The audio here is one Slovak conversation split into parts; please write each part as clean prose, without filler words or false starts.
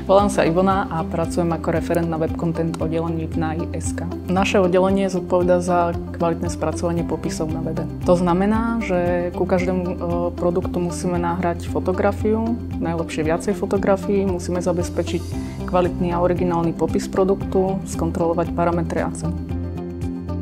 Volám sa Ivona a pracujem ako referent na webcontent oddelení v NAI.sk. Naše oddelenie zodpovedá za kvalitné spracovanie popisov na webe. To znamená, že ku každému produktu musíme nahrať fotografiu, najlepšie viacej fotografií, musíme zabezpečiť kvalitný a originálny popis produktu, skontrolovať parametre a cenu.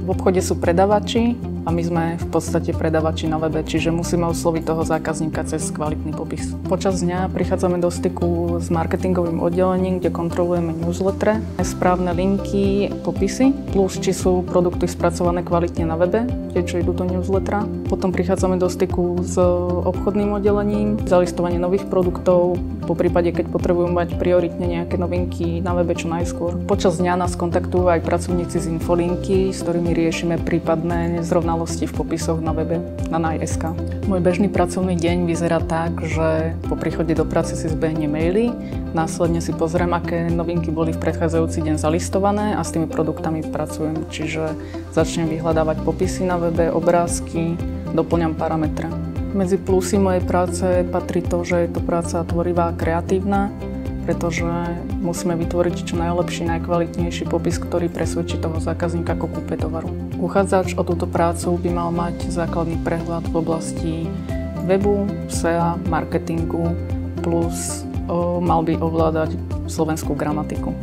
V obchode sú predavači a my sme v podstate predavači na webe, čiže musíme osloviť toho zákazníka cez kvalitný popis. Počas dňa prichádzame do styku s marketingovým oddelením, kde kontrolujeme newsletter, správne linky, popisy, plus či sú produkty spracované kvalitne na webe, tie čo idú do newslettera. Potom prichádzame do styku s obchodným oddelením, zalistovanie nových produktov, po prípade, keď potrebujú mať prioritne nejaké novinky na webe čo najskôr. Počas dňa nás kontaktujú aj pracovníci z Infolinky, s ktorými riešime prípadné nezrovnalosti v popisoch na webe na NAI.sk. Môj bežný pracovný deň vyzerá tak, že po príchode do práce si zbehnem maily, následne si pozriem, aké novinky boli v predchádzajúci deň zalistované a s tými produktami pracujem. Čiže začnem vyhľadávať popisy na webe, obrázky, doplňam parametre. Medzi plusy mojej práce patrí to, že je to práca tvorivá a kreatívna, pretože musíme vytvoriť čo najlepší, najkvalitnejší popis, ktorý presvedčí toho zákazníka ku kúpe tovaru. Uchádzač o túto prácu by mal mať základný prehľad v oblasti webu, SEA, marketingu, plus mal by ovládať slovenskú gramatiku.